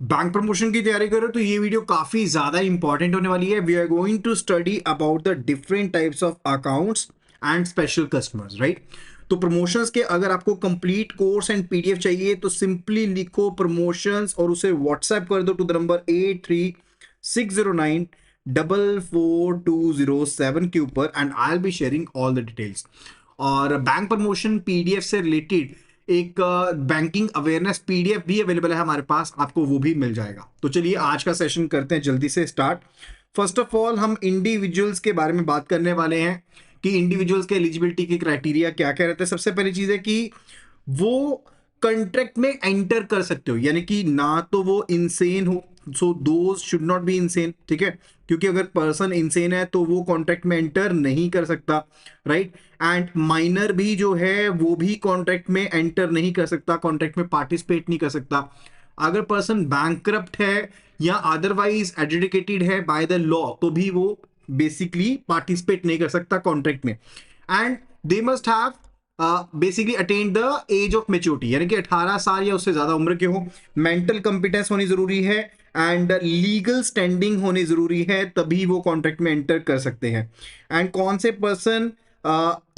Bank promotion की तैयारी करो तो ये वीडियो काफी ज्यादा इंपॉर्टेंट होने वाली है। We are going to study about the different types of accounts and special customers, right. तो प्रमोशंस के अगर आपको कंप्लीट कोर्स एंड पीडीएफ चाहिए तो सिंपली लिखो प्रमोशंस और उसे व्हाट्सएप कर दो टू द नंबर 8360944207 के ऊपर, and I will be sharing all the details. और बैंक प्रमोशन पीडीएफ से रिलेटेड एक बैंकिंग अवेयरनेस पीडीएफ भी अवेलेबल है हमारे पास, आपको वो भी मिल जाएगा। तो चलिए आज का सेशन करते हैं जल्दी से स्टार्ट। फर्स्ट ऑफ ऑल हम इंडिविजुअल्स के बारे में बात करने वाले हैं कि इंडिविजुअल्स के एलिजिबिलिटी के क्राइटेरिया क्या क्या रहते हैं। सबसे पहली चीज है कि वो कॉन्ट्रैक्ट में एंटर कर सकते हो, यानी कि ना तो वो इनसेन हो, so those should not be insane, ठीक है। क्योंकि अगर पर्सन इनसेन है तो वो कॉन्ट्रैक्ट में एंटर नहीं कर सकता, राइट। एंड माइनर भी जो है वो भी कॉन्ट्रैक्ट में एंटर नहीं कर सकता, कॉन्ट्रैक्ट में पार्टिसिपेट नहीं कर सकता। अगर पर्सन बैंकक्रप्ट है या अदरवाइज एडजुडिकेटेड है बाय द लॉ तो भी वो बेसिकली पार्टिसिपेट नहीं कर सकता कॉन्ट्रैक्ट में। And they must have basically attain the age of maturity, यानी कि 18 साल या उससे ज्यादा उम्र के हो। मेंटल कंपिटेंस होनी जरूरी है एंड लीगल स्टैंडिंग होनी जरूरी है, तभी वो कॉन्ट्रैक्ट में एंटर कर सकते हैं। एंड कौन से पर्सन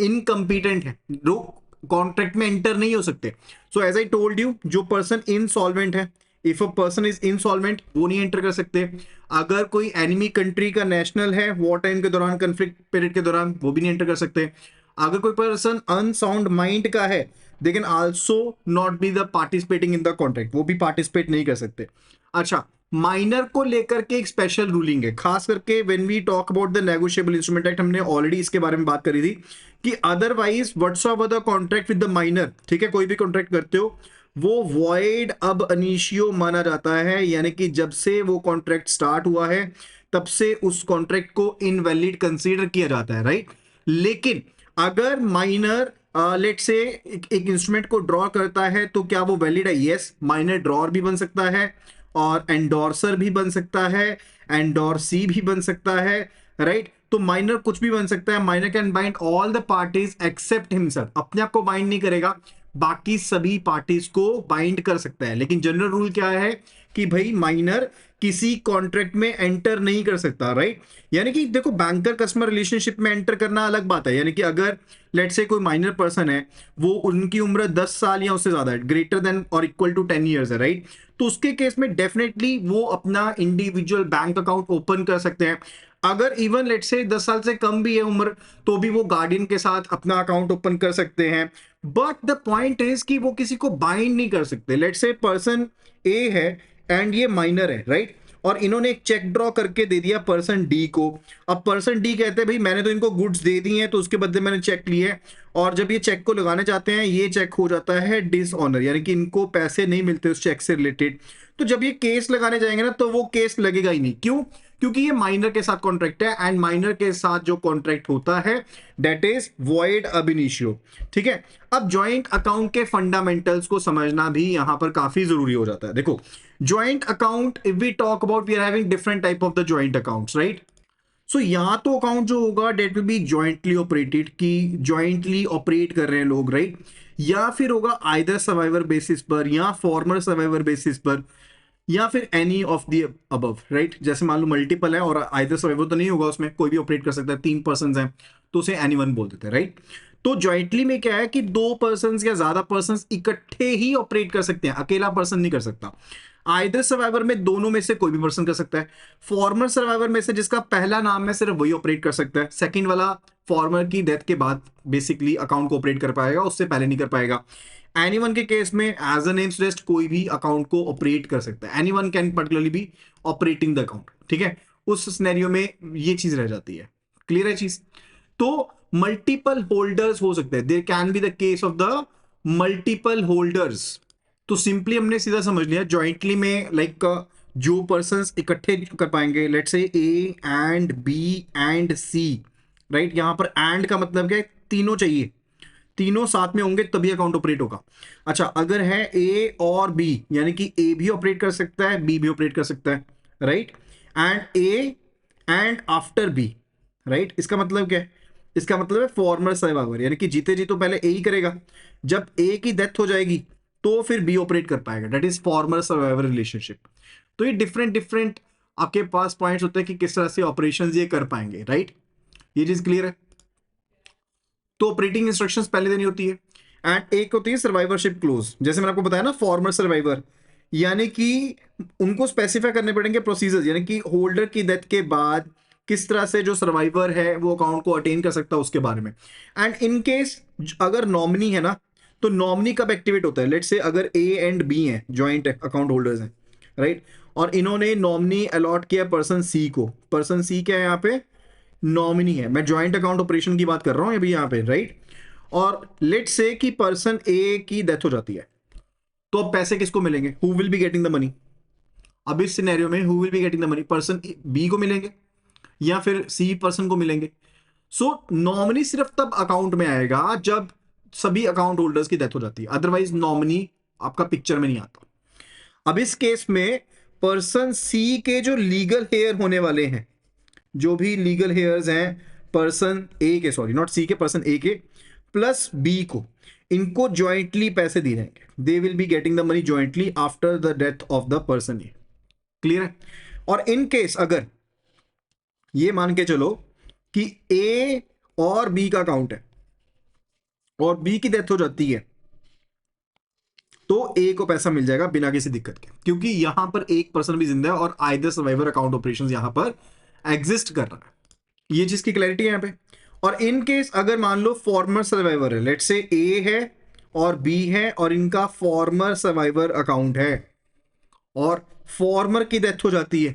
इनकम्पिटेंट है जो कॉन्ट्रैक्ट में एंटर नहीं हो सकते। So as I told you, जो पर्सन इनसॉल्वेंट है, if a person is insolvent वो नहीं एंटर कर सकते। अगर कोई एनिमी कंट्री का नेशनल है वॉर टाइम के दौरान, कंफ्लिक्ट पीरियड के दौरान, वो भी नहीं एंटर कर सकते। अगर कोई पर्सन अनसाउंड माइंड का है they can also not be the participating in the contract, वो भी पार्टिसिपेट नहीं कर सकते। अच्छा, माइनर को लेकर के एक स्पेशल रूलिंग है, खास करके when we talk about the negotiable instrument act, हमने ऑलरेडी इसके बारे में बात करी थी कि otherwise whatsoever the contract with the minor, ठीक है, कोई भी कॉन्ट्रैक्ट करते हो वो वॉइड अब अनिशियो माना जाता है, यानी कि जब से वो कॉन्ट्रैक्ट स्टार्ट हुआ है तब से उस कॉन्ट्रैक्ट को इनवैलिड कंसीडर किया जाता है, राइट। लेकिन अगर माइनर लेट से एक इंस्ट्रूमेंट को ड्रॉ करता है तो क्या वो वैलिड है? यस, माइनर ड्रॉर भी बन सकता है और एंडोर्सर भी बन सकता है, एंडोर्सी भी बन सकता है, राइट। तो माइनर कुछ भी बन सकता है। Minor can bind all the parties except himself, अपने आप को बाइंड नहीं करेगा, बाकी सभी पार्टीज को बाइंड कर सकता है। लेकिन जनरल रूल क्या है कि भाई माइनर किसी कॉन्ट्रैक्ट में एंटर नहीं कर सकता, राइट। यानी कि देखो, बैंकर कस्टमर रिलेशनशिप में एंटर करना अलग बात है, यानी कि अगर लेट से कोई माइनर पर्सन है, वो उनकी उम्र 10 साल या उससे ज्यादा है, ग्रेटर देन और इक्वल टू 10 ईयर्स है, राइट। तो उसके केस में डेफिनेटली वो अपना इंडिविजुअल बैंक अकाउंट ओपन कर सकते हैं। अगर इवन लेट से 10 साल से कम भी है उम्र तो भी वो गार्डियन के साथ अपना अकाउंट ओपन कर सकते हैं। बट द पॉइंट इज कि वो किसी को बाइंड नहीं कर सकते। लेट से पर्सन ए है एंड ये माइनर है, राइट, और इन्होंने एक चेक ड्रॉ करके दे दिया पर्सन डी को। अब पर्सन डी कहते हैं भाई मैंने तो इनको गुड्स दे दी हैं तो उसके बदले मैंने चेक लिए, और जब ये चेक को लगाने जाते हैं ये चेक हो जाता है डिसऑनर, यानी कि इनको पैसे नहीं मिलते उस चेक से रिलेटेड। तो जब ये केस लगाने जाएंगे ना तो वो केस लगेगा ही नहीं। क्यों? क्योंकि ये माइनर के साथ कॉन्ट्रैक्ट है एंड माइनर के साथ जो कॉन्ट्रैक्ट होता है दैट इज वॉइड अब इनिशियो, ठीक है। अब ज्वाइंट अकाउंट के फंडामेंटल्स को समझना भी यहां पर काफी जरूरी हो जाता है। देखो, joint account, if we talk about, we are having different type of the joint accounts, right. So यहाँ तो अकाउंट जो होगा that will be jointly operated, की ज्वाइंटली ऑपरेट कर रहे हैं लोग, राइट। या फिर होगा आइदर सर्वाइवर बेसिस पर या फॉर्मर सर्वाइवर बेसिस पर, या फिर any of the above, right. जैसे मान लो मल्टीपल है और आइदर सर्वाइवर तो नहीं होगा, उसमें कोई भी ऑपरेट कर सकता है, 3 पर्सन हैं तो उसे एनीवन बोल देते हैं, राइट। तो ज्वाइंटली में क्या है कि 2 पर्सन या ज्यादा पर्सन इकट्ठे ही ऑपरेट कर सकते हैं, अकेला पर्सन नहीं कर सकता। आइदर सर्वाइवर में दोनों में से कोई भी पर्सन कर सकता है। फॉर्मर सर्वाइवर में से जिसका पहला नाम है सिर्फ वही ऑपरेट कर सकता है, सेकंड वाला फॉर्मर की डेथ के बाद बेसिकली अकाउंट को ऑपरेट कर पाएगा, उससे पहले नहीं कर पाएगा। एनीवन के केस में एज अ नेम सजेस्ट कोई भी अकाउंट को ऑपरेट कर सकता है, anyone can particularly be operating the account, ठीक है। उस सिनेरियो में ये चीज रह जाती है। क्लियर है चीज? तो मल्टीपल होल्डर्स हो सकते हैं, there can be the case of the multiple holders. तो सिंपली हमने सीधा समझ लिया ज्वाइंटली में लाइक जो पर्संस इकट्ठे कर पाएंगे, let's say A and B and C, right. यहां पर एंड का मतलब क्या है? तीनों चाहिए, तीनों साथ में होंगे तभी अकाउंट ऑपरेट होगा। अच्छा, अगर है ए और बी, यानी कि ए भी ऑपरेट कर सकता है बी भी ऑपरेट कर सकता है, right. And A and after B, right. इसका मतलब क्या है? इसका मतलब है फॉर्मर सर्वाइवर, यानी कि जीते जी तो पहले ए ही करेगा, जब ए की डेथ हो जाएगी तो फिर बी ऑपरेट कर पाएगा, that is farmer survivor relationship. तो ये डिफरेंट डिफरेंट आपके पास पॉइंट्स होते हैं कि किस तरह से ऑपरेशंस ये कर पाएंगे, राइट? ये चीज क्लियर है। तो ऑपरेटिंग इंस्ट्रक्शंस पहले देनी होती है, एंड एक होती है सर्वाइवरशिप क्लोज, जैसे मैंने आपको बताया ना फॉर्मर सर्वाइवर, यानी कि उनको स्पेसिफाई करने पड़ेंगे प्रोसीजर्स, यानी कि होल्डर की डेथ के बाद किस तरह से जो सर्वाइवर है वो अकाउंट को अटेन कर सकता है उसके बारे में। एंड इन केस अगर नॉमिनी है ना, तो नॉमिनी कब एक्टिवेट होता है? लेट्स से अगर ए एंड बी हैं, जॉइंट अकाउंट होल्डर्स हैं, राइट, और इन्होंने नॉमिनी अलॉट किया पर्सन सी को। पर्सन सी क्या है यहाँ पे? नॉमिनी है। मैं ज्वाइंट अकाउंट ऑपरेशन की बात कर रहा हूं अभी यहाँ पे, राइट? और लेट्स से कि पर्सन ए की डेथ हो जाती है, तो अब पैसे किसको मिलेंगे? Who will be getting the money? अब इस सिनेरियो में who will be getting the money? Person B को मिलेंगे या फिर सी पर्सन को मिलेंगे? सो नॉमिनी सिर्फ तब अकाउंट में आएगा जब सभी अकाउंट होल्डर्स की डेथ हो जाती है, अदरवाइज नॉमिनी आपका पिक्चर में नहीं आता। अब इस केस में पर्सन सी के जो लीगल हेयर होने वाले हैं, जो भी लीगल हेयर्स हैं पर्सन ए के, सॉरी नॉट सी के, पर्सन ए के प्लस बी को, इनको ज्वाइंटली पैसे दिए जाएंगे। They will be getting the money jointly after the death of the person A. Clear है? और इन केस अगर ये मान के चलो कि ए और बी का अकाउंट है और बी की डेथ हो जाती है, तो ए को पैसा मिल जाएगा बिना किसी दिक्कत के, क्योंकि यहां पर एक पर्सन भी जिंदा है और आइदर सर्वाइवर अकाउंट ऑपरेशंस यहां पर एग्जिस्ट कर रहा है। ये चीज की क्लैरिटी है यहाँ पे। और इन केस अगर मान लो फॉर्मर सर्वाइवर है, लेट्स से ए है और बी है और इनका फॉर्मर सर्वाइवर अकाउंट है और फॉर्मर की डेथ हो जाती है,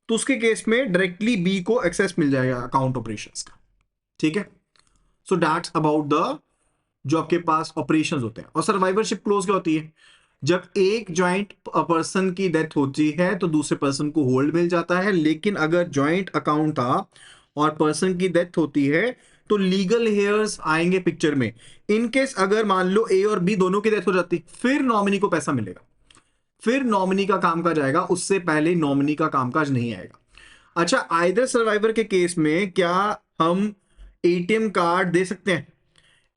तो उसके केस में डायरेक्टली बी को एक्सेस मिल जाएगा अकाउंट ऑपरेशंस का। ठीक है? सो दैट्स अबाउट द जो आपके पास ऑपरेशंस होते हैं। और सर्वाइवरशिप क्लोज क्या होती है? जब एक ज्वाइंट पर्सन की डेथ होती है तो दूसरे पर्सन को होल्ड मिल जाता है, लेकिन अगर ज्वाइंट अकाउंट था और पर्सन की डेथ होती है तो लीगल हेयर्स आएंगे पिक्चर में। इनकेस अगर मान लो ए और बी दोनों की डेथ हो जाती, फिर नॉमिनी को पैसा मिलेगा, फिर नॉमिनी का कामकाज आएगा, उससे पहले नॉमिनी का कामकाज नहीं आएगा। अच्छा, आइदर सर्वाइवर के केस में क्या हम एटीएम कार्ड दे सकते हैं?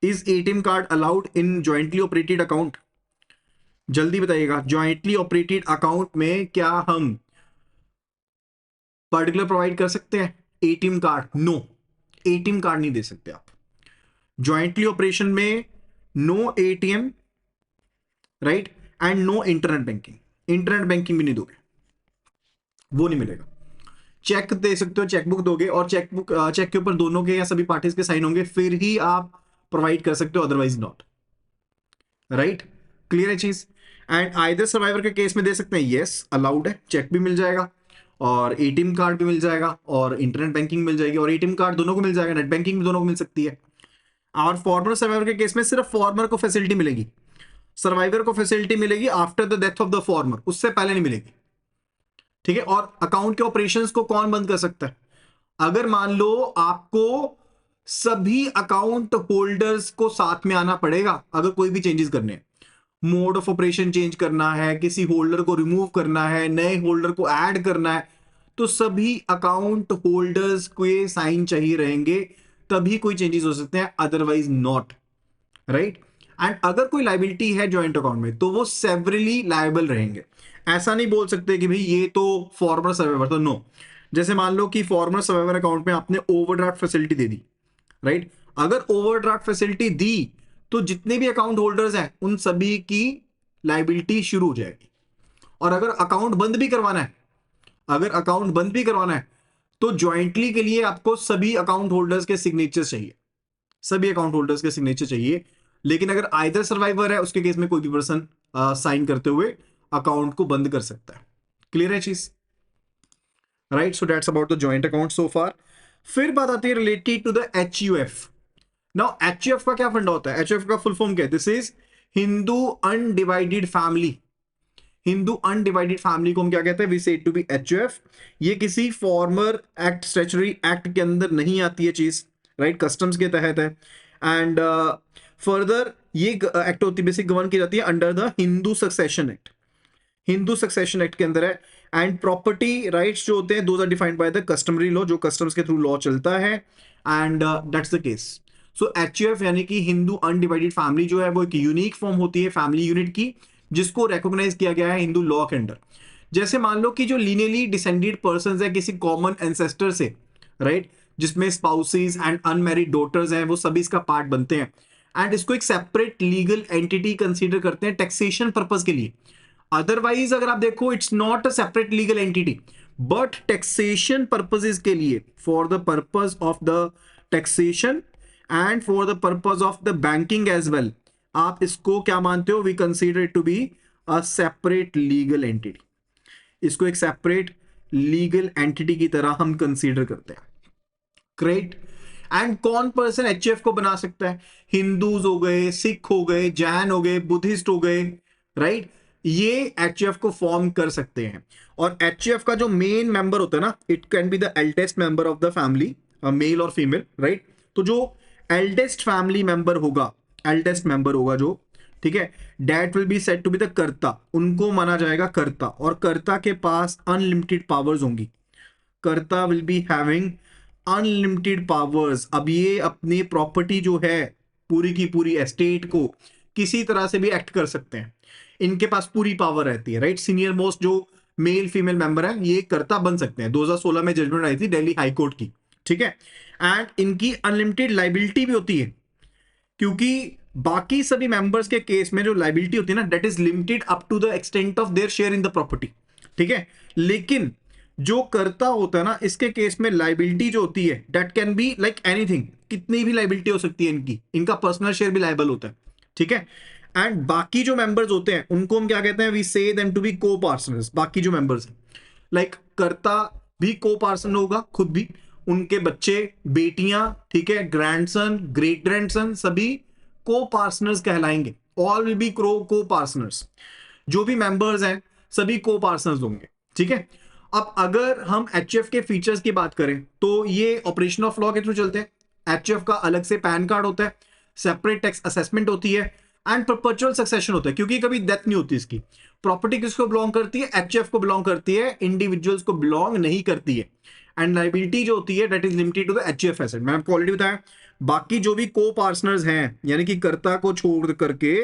Is ATM card allowed in jointly operated account? जल्दी बताइएगा, ज्वाइंटली ऑपरेटेड अकाउंट में क्या हम पर्टिकुलर प्रोवाइड कर सकते हैं ATM card? No, ATM card नहीं दे सकते आप ज्वाइंटली ऑपरेशन में। No ATM, right, and no internet banking. Internet banking भी नहीं दोगे, वो नहीं मिलेगा। चेक दे सकते हो, चेकबुक दोगे और चेकबुक चेक के ऊपर दोनों के या सभी पार्टीज के साइन होंगे, फिर ही आप प्रोवाइड कर सकते हो, अदरवाइज नॉट। राइट? क्लियर है चीज? एंड आइदर सर्वाइवर के केस में दे सकते हैं, यस अलाउड है, चेक भी मिल जाएगा और एटीएम कार्ड भी मिल जाएगा और इंटरनेट बैंकिंग मिल जाएगी, और एटीएम कार्ड दोनों को मिल जाएगा, नेट बैंकिंग भी दोनों को मिल सकती है। और फॉर्मर सर्वाइवर के केस में सिर्फ फॉर्मर को फैसिलिटी मिलेगी, सर्वाइवर को फैसिलिटी मिलेगी after the death of the former, उससे पहले नहीं मिलेगी। ठीक है? और अकाउंट के ऑपरेशंस को कौन बंद कर सकता है? अगर मान लो आपको सभी अकाउंट होल्डर्स को साथ में आना पड़ेगा, अगर कोई भी चेंजेस करने हैं, मोड ऑफ ऑपरेशन चेंज करना है, किसी होल्डर को रिमूव करना है, नए होल्डर को ऐड करना है, तो सभी अकाउंट होल्डर्स के साइन चाहिए रहेंगे, तभी कोई चेंजेस हो सकते हैं, अदरवाइज नॉट। राइट? एंड अगर कोई लाइबिलिटी है ज्वाइंट अकाउंट में तो वो सेवरली लायबल रहेंगे। ऐसा नहीं बोल सकते कि भाई ये तो फॉर्मर सर्वाइवर, तो नो। जैसे मान लो कि फॉर्मर सर्वाइवर अकाउंट में आपने ओवरड्राफ्ट फैसिलिटी दे दी, राइट? अगर ओवरड्राफ्ट फैसिलिटी दी तो जितने भी अकाउंट होल्डर्स हैं उन सभी की लाइबिलिटी शुरू हो जाएगी। और अगर अकाउंट बंद भी करवाना है, अगर अकाउंट बंद भी करवाना है तो ज्वाइंटली के लिए आपको सभी अकाउंट होल्डर्स के सिग्नेचर चाहिए, सभी अकाउंट होल्डर्स के सिग्नेचर चाहिए। लेकिन अगर आइदर सर्वाइवर है उसके केस में कोई भी पर्सन साइन करते हुए अकाउंट को बंद कर सकता है। क्लियर है चीज? Right? So that's about the joint account so far. फिर बात आती है related to the HUF. Now HUF का क्या फंडा होता है? एचयूएफ का फुल फॉर्म क्या है? This is Hindu undivided family. Hindu undivided family को हम क्या कहते हैं? वी से टू बी एचयूएफ। ये किसी फॉर्मर एक्ट, स्टैट्यूटरी एक्ट के अंदर नहीं आती है चीज, राइट? कस्टम्स के तहत है। एंड फर्दर ये एक्ट होती है, बेसिक गवर्न की जाती है under the Hindu succession act. Hindu succession act के अंदर है। एंड प्रॉपर्टी राइट्स जो होते हैं those are defined by the customary law, जो कस्टम्स के थ्रू लॉ चलता है। And that's the case. So HUF यानी कि हिंदू अनडिवाइडेड फैमिली जो है वो एक यूनिक फॉर्म होती है फैमिली यूनिट की, जिसको रिकॉग्नाइज किया गया है हिंदू लॉ के अंडर। जैसे मान लो कि जो लीनियरली डिसेंडेड पर्सन है किसी कॉमन एंसेस्टर से, राइट, जिसमें स्पाउसेस एंड अनमैरिड डॉटर्स हैं, वो सभी इसका पार्ट बनते हैं, एंड इसको एक सेपरेट लीगल एंटिटी कंसीडर करते हैं टैक्सेशन पर्पज के लिए। अदरवाइज अगर आप देखो it's not a separate legal entity, but taxation purposes के लिए, for the purpose of the taxation and for the purpose of the banking as well, आप इसको क्या मानते हो, we consider it to be a separate legal entity. इसको एक separate legal entity की तरह हम कंसीडर करते हैं। ग्रेट। एंड कौन पर्सन एचएफ को बना सकता है? हिंदूज हो गए, सिख हो गए, जैन हो गए, बुद्धिस्ट हो गए, राइट, ये एचएफ को फॉर्म कर सकते हैं। और एचएफ का जो मेन मेंबर होता है ना, it can be the eldest member of the family, male और फीमेल, राइट। तो जो एल्डेस्ट फैमिली मेंबर होगा, एल्डेस्ट मेंबर होगा जो, ठीक है, that will be said to be the karta, उनको माना जाएगा कर्ता। और कर्ता के पास अनलिमिटेड पावर्स होंगी। कर्ता will be having unlimited powers. अब ये अपनी प्रॉपर्टी जो है, पूरी की पूरी एस्टेट को किसी तरह से भी एक्ट कर सकते हैं, इनके पास पूरी पावर रहती है, राइट। सीनियर मोस्ट जो मेल फीमेल मेंबर है ये कर्ता बन सकते हैं। 2016 में जजमेंट आई थी दिल्ली हाई कोर्ट की, ठीक है। एंड इनकी अनलिमिटेड लाइबिलिटी भी होती है, क्योंकि बाकी सभी मेंबर्स के केस में जो लाइबिलिटी होती है ना, that is limited up to the extent of their share in the property, ठीक है। लेकिन जो कर्ता होता है ना, इसके केस में लाइबिलिटी जो होती है that can be like anything, कितनी भी लाइबिलिटी हो सकती है इनकी, इनका पर्सनल शेयर भी लाइबल होता है, ठीक है। एंड बाकी जो मेंबर्स होते हैं उनको हम क्या कहते हैं, वी से देम टू बी को पार्सनर्स। बाकी जो मेंबर्स हैं, लाइक कर्ता भी को पार्सन होगा खुद भी, उनके बच्चे, बेटियां, ठीक है, ग्रैंडसन, ग्रेट ग्रैंडसन, सभी को पार्सनर्स कहलाएंगे। ऑल विल बी को पार्सनर्स। जो भी मेंबर्स हैं सभी को पार्सनर्स होंगे, ठीक है। अब अगर हम एचएफ के फीचर्स की बात करें तो ये ऑपरेशन ऑफ लॉ के थ्रू चलते हैं। एचएफ का अलग से पैन कार्ड होता है, सेपरेट टैक्स असेसमेंट होती है, एंड परपेचुअल सक्सेशन होता है, क्योंकि कभी डेथ नहीं होती इसकी। प्रॉपर्टी किसको बिलोंग करती है? एचएफ को बिलोंग करती है, इंडिविजुअल्स को बिलोंग नहीं करती है। एंड लाइबिलिटी जो होती है that is limited to the HF asset. मैंने आपको ऑलरेडी बताया। बाकी जो भी को पार्टनर्स हैं, यानी कि कर्ता को छोड़ करके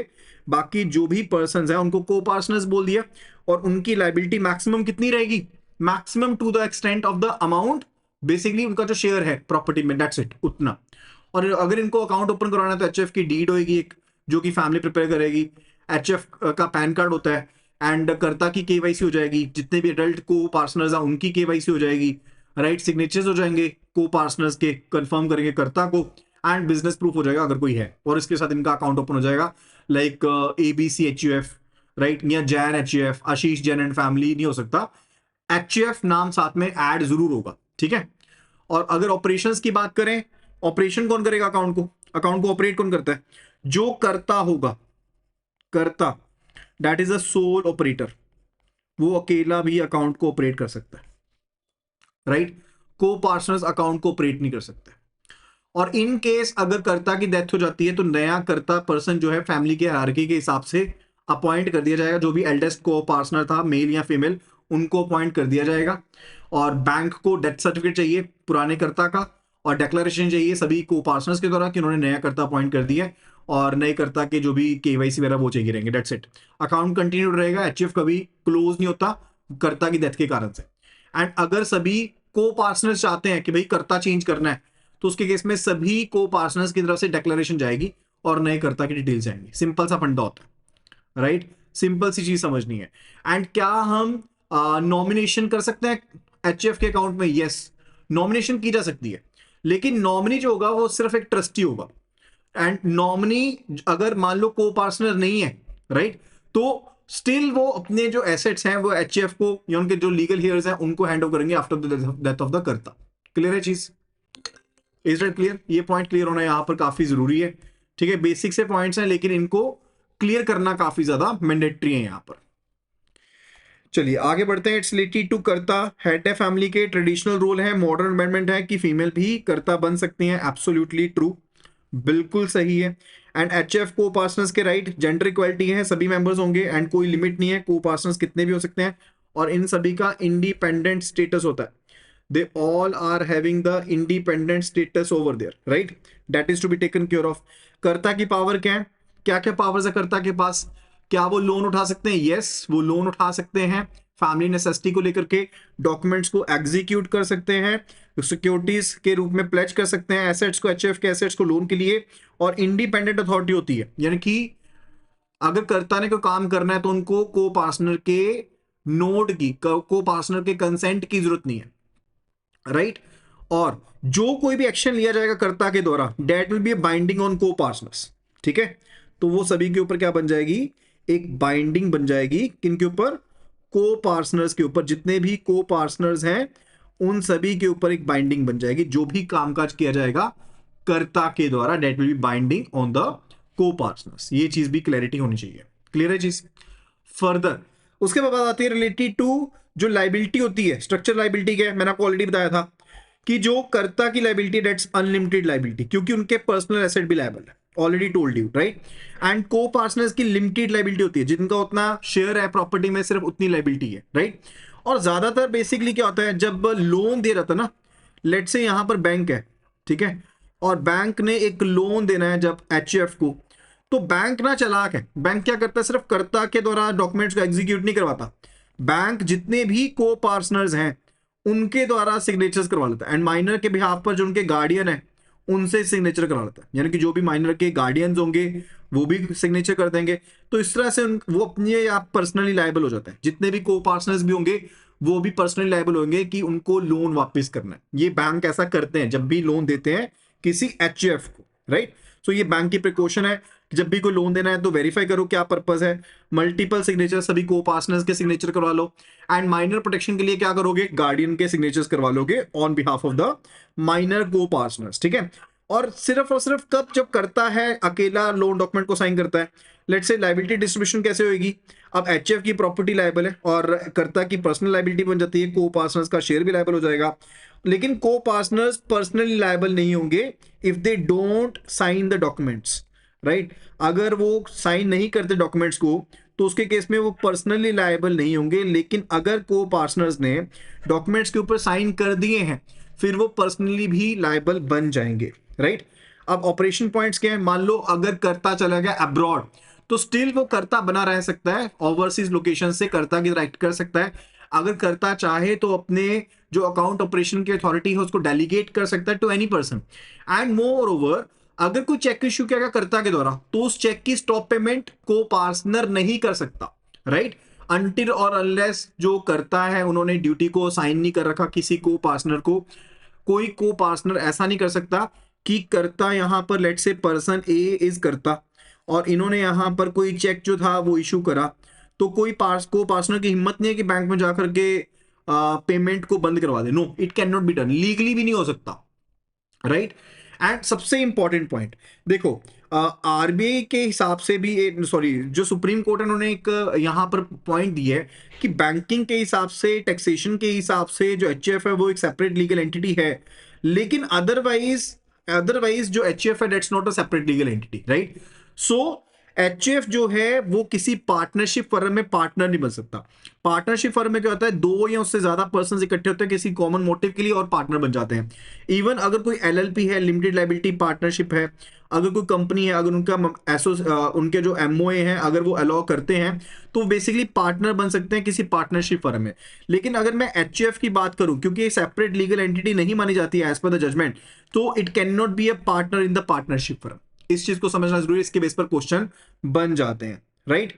बाकी जो भी पर्संस हैं उनको को पार्टनर्स बोल दिया, और उनकी लाइबिलिटी मैक्सिमम कितनी रहेगी? Maximum to the extent of the amount, basically उनका जो शेयर है प्रॉपर्टी में, दैट्स इट, उतना। और अगर इनको अकाउंट ओपन करवाना है तो एचएफ की डीड होगी एक, जो कि फैमिली प्रिपेयर करेगी। एचएफ का पैन कार्ड होता है, एंड कर्ता की केवाईसी हो जाएगी, जितने भी एडल्ट को पार्टनर्स हैं उनकी केवाईसी हो जाएगी, राइट। सिग्नेचर्स हो जाएंगे को पार्टनर्स के, कंफर्म करेंगे कर्ता को, एंड बिजनेस प्रूफ हो जाएगा अगर कोई है, और इसके साथ इनका अकाउंट ओपन हो जाएगा, लाइक एबीसी एचयूएफ, राइट, या Jain HUF, Ashish Jain and family नहीं हो सकता, एचयूएफ नाम साथ में ऐड जरूर होगा, ठीक है। और अगर ऑपरेशंस की बात करें, ऑपरेशन कौन करेगा अकाउंट को? अकाउंट को ऑपरेट कौन करता है? जो कर्ता होगा, karta, that is a sole operator, वो अकेला भी अकाउंट को ऑपरेट कर सकता है, राइट। को पार्टनर्स अकाउंट को ऑपरेट नहीं कर सकते। और इन केस अगर कर्ता की डेथ हो जाती है तो नया कर्ता पर्सन जो है फैमिली के हायरार्की के हिसाब से अपॉइंट कर दिया जाएगा। जो भी एल्डेस्ट को पार्टनर था, मेल या फीमेल, उनको अपॉइंट कर दिया जाएगा। और बैंक को डेथ सर्टिफिकेट चाहिए पुराने कर्ता का, और डिक्लेरेशन चाहिए सभी को पार्टनर्स के द्वारा कि उन्होंने नया कर्ता अपॉइंट कर दिया है, और नए कर्ता के जो भी केवाईसी वगैरह वो चाहिए रहेंगे, डेट्स इट। अकाउंट कंटिन्यू रहेगा, एचएफ कभी क्लोज नहीं होता कर्ता की डेथ के कारण से। एंड अगर सभी को पार्टनर्स चाहते हैं कि भाई कर्ता चेंज करना है, तो उसके केस में सभी को पार्टनर्स की तरफ से डिक्लेरेशन जाएगी और नए कर्ता की डिटेल्स आएंगी। सिंपल सा फंडा होता है, राइट। सिंपल सी चीज समझनी है। एंड क्या हम नॉमिनेशन कर सकते हैं एचएफ के अकाउंट में? यस, नॉमिनेशन की जा सकती है, लेकिन नॉमिनी जो होगा वो सिर्फ एक ट्रस्टी होगा। एंड नॉमिनी अगर मान लो को पार्टनर नहीं है, राइट, तो स्टिल वो अपने जो एसेट्स हैं वो एचएफ को या उनके जो लीगल हेयर्स हैं उनको हैंड ओवर करेंगे after the death of the कर्ता। क्लियर है चीज? Is it clear? ये पॉइंट क्लियर होना यहां पर काफी जरूरी है, ठीक है। बेसिक से पॉइंट्स हैं, लेकिन इनको क्लियर करना काफी ज्यादा मैंडेटरी है यहां पर। चलिए आगे बढ़ते हैं। इट्स रिलेटेड टू कर्ता, हेड है फैमिली के, ट्रेडिशनल रोल है, मॉडर्न अमेंडमेंट है कि फीमेल भी कर्ता बन सकती हैं। एब्सोल्युटली ट्रू, बिल्कुल सही है। एंड एचएफ को पार्टनर्स के राइट, जेंडर इक्वालिटी है, सभी मेंबर्स होंगे, एंड कोई लिमिट नहीं है, को पार्टनर्स कितने भी हो सकते हैं, और इन सभी का इंडिपेंडेंट स्टेटस होता है। they all are having the independent status over there, right? That is to be taken care of. कर्ता की पावर क्या है, क्या क्या पावर्स है कर्ता के पास? क्या वो लोन उठा सकते हैं? यस, वो लोन उठा सकते हैं फैमिली नेसेसिटी को लेकर के, डॉक्यूमेंट्स को एग्जीक्यूट कर सकते हैं, सिक्योरिटीज के रूप में प्लेज कर सकते हैं एसेट्स को, एचएफ के एसेट्स को लोन के लिए, और इंडिपेंडेंट अथॉरिटी होती है, यानी कि अगर कर्ता ने कोई काम करना है तो उनको को पार्टनर के नोट की, को पार्टनर के कंसेंट की जरूरत नहीं है, राइट? और जो कोई भी एक्शन लिया जाएगा कर्ता के द्वारा, debt will be binding on copartners, ठीक है? तो वो सभी के ऊपर क्या बन जाएगी, एक बाइंडिंग बन जाएगी, किनके ऊपर? को पार्टनर्स के ऊपर, जितने भी को पार्टनर्स हैं उन सभी के ऊपर एक बाइंडिंग बन जाएगी, जो भी कामकाज किया जाएगा कर्ता के द्वारा, debt will be binding on the copartners. ये चीज भी क्लैरिटी होनी चाहिए, क्लियर है चीज? फर्दर उसके बाद आती है रिलेटेड टू जो लाइबिलिटी होती है, स्ट्रक्चर लाइबिलिटी क्या है, मैंने आपको ऑलरेडी बताया था कि जो कर्ता की लाइबिलिटी डेट्स अनलिमिटेड लाइबिलिटी, क्योंकि उनके पर्सनल एसेट भी लायबल है, already told you, right? And को पार्टनर्स की लिमिटेड लाइबिलिटी होती है, जिनका उतना शेयर है प्रॉपर्टी में, सिर्फ उतनी लाइबिलिटी है, राइट? और ज्यादातर बेसिकली क्या होता है, जब लोन दे रहा था ना, लेट से यहां पर बैंक है, ठीक है, और बैंक ने एक लोन देना है जब एचएफ को, तो बैंक ना चालाक है, बैंक क्या करता है, सिर्फ कर्ता के द्वारा डॉक्यूमेंट्स को एग्जीक्यूट नहीं करवाता, बैंक जितने भी को पार्टनर्स हैं उनके द्वारा सिग्नेचर्स करवा लेता है, एंड माइनर के बिहाफ पर जो उनके गार्डियन है उनसे सिग्नेचर करा लेता है, यानी कि जो भी माइनर के गार्डियंस होंगे वो भी सिग्नेचर कर देंगे। तो इस तरह से वो अपने आप पर्सनली लायबल हो जाता है, जितने भी को पार्टनर्स भी होंगे वो भी पर्सनली लायबल होंगे कि उनको लोन वापस करना है। ये बैंक ऐसा करते हैं जब भी लोन देते हैं किसी एचएफ को, राइट? सो ये बैंक की प्रिकॉशन है, जब भी कोई लोन देना है तो वेरीफाई करो क्या पर्पस है, मल्टीपल सिग्नेचर, सभी को पार्टनर्स के सिग्नेचर करवा लो, एंड माइनर प्रोटेक्शन के लिए क्या करोगे, गार्डियन के सिग्नेचर्स करवा लोगे on behalf of the minor को पार्टनर्स, ठीक है? और सिर्फ कब, जब करता है अकेला लोन डॉक्यूमेंट को साइन करता है। लेट्स से लायबिलिटी डिस्ट्रीब्यूशन कैसे होगी, अब एचएफ की प्रॉपर्टी लायबल है और करता की पर्सनल लायबिलिटी बन जाती है, को पार्टनर्स का शेयर भी लायबल हो जाएगा, लेकिन को पार्टनर्स पर्सनली लायबल नहीं होंगे if they don't sign the documents, right? अगर वो साइन नहीं करते डॉक्यूमेंट्स को तो उसके केस में वो पर्सनली लायबल नहीं होंगे, लेकिन अगर को पार्टनर्स ने डॉक्यूमेंट्स के ऊपर साइन कर दिए हैं फिर वो पर्सनली भी लायबल बन जाएंगे, राइट? अब ऑपरेशन पॉइंट्स क्या है, मान लो अगर कर्ता चला गया अब्रॉड तो स्टिल वो कर्ता बना रह सकता है, ओवरसीज लोकेशन से कर्ता की राइट कर सकता है। अगर कर्ता चाहे तो अपने जो अकाउंट ऑपरेशन की अथॉरिटी है उसको डेलीगेट कर सकता है to any person, and moreover अगर कोई चेक इश्यू किया गया कर्ता के द्वारा तो उस चेक की स्टॉप पेमेंट को पार्टनर नहीं कर सकता, राइट? अनटिल और अनलेस जो करता है उन्होंने ड्यूटी को साइन नहीं कर रखा किसी को पार्टनर को, कोई को पार्टनर ऐसा नहीं कर सकता कि करता यहां पर लेट से पर्सन ए इज करता और इन्होंने यहां पर कोई चेक जो था वो इशू करा, तो कोई को पार्टनर की हिम्मत नहीं है कि बैंक में जाकर के पेमेंट को बंद करवा दे। No, it can not be done, legally भी नहीं हो सकता, राइट? एंड सबसे इंपॉर्टेंट पॉइंट देखो, आरबीआई के हिसाब से भी, सॉरी जो सुप्रीम कोर्ट है उन्होंने एक यहां पर पॉइंट दिया है कि बैंकिंग के हिसाब से, टैक्सेशन के हिसाब से जो एचएफ है वो एक सेपरेट लीगल एंटिटी है, लेकिन अदरवाइज जो एचएफ है that's not a separate legal entity, right? So HF जो है वो किसी पार्टनरशिप फर्म में पार्टनर नहीं बन सकता। पार्टनरशिप फर्म में क्या होता है, दो या उससे ज्यादा पर्सन इकट्ठे होते हैं किसी कॉमन मोटिव के लिए और पार्टनर बन जाते हैं। इवन अगर कोई एलएलपी है, लिमिटेड लायबिलिटी पार्टनरशिप है, अगर कोई कंपनी है, अगर उनके जो एमओए हैं अगर वो अलाउ करते हैं तो बेसिकली पार्टनर बन सकते हैं किसी पार्टनरशिप फर्म में। लेकिन अगर मैं एचएफ की बात करूं, क्योंकि ये सेपरेट लीगल एंटिटी नहीं मानी जाती है एज पर द जजमेंट, तो it can not be a partner in the partnership firm. इस चीज को समझना जरूरी है, इसके बेस पर क्वेश्चन बन जाते हैं, राइट?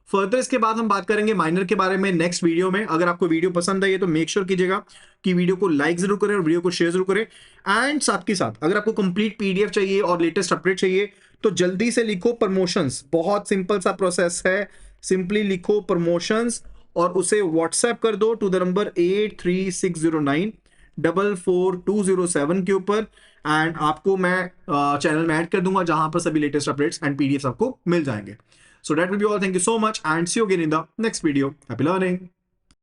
फर्दर इसके बाद हम बात करेंगे माइनर के बारे में नेक्स्ट वीडियो में। अगर आपको वीडियो पसंद आई है तो मेक श्योर कीजिएगा कि वीडियो को लाइक जरूर करें और वीडियो को शेयर जरूर करें। एंड साथ के साथ अगर आपको कंप्लीट पीडीएफ चाहिए और लेटेस्ट अपडेट चाहिए तो जल्दी से लिखो प्रमोशंस, बहुत सिंपल सा प्रोसेस है, सिंपली लिखो प्रमोशंस और उसे व्हाट्सएप कर दो टू द नंबर 8369444207 के ऊपर, एंड आपको मैं चैनल में ऐड कर दूंगा जहां पर सभी लेटेस्ट अपडेट्स एंड पीडीएफ आपको मिल जाएंगे। So that will be all, thank you so much and see you again in the next video. Happy learning.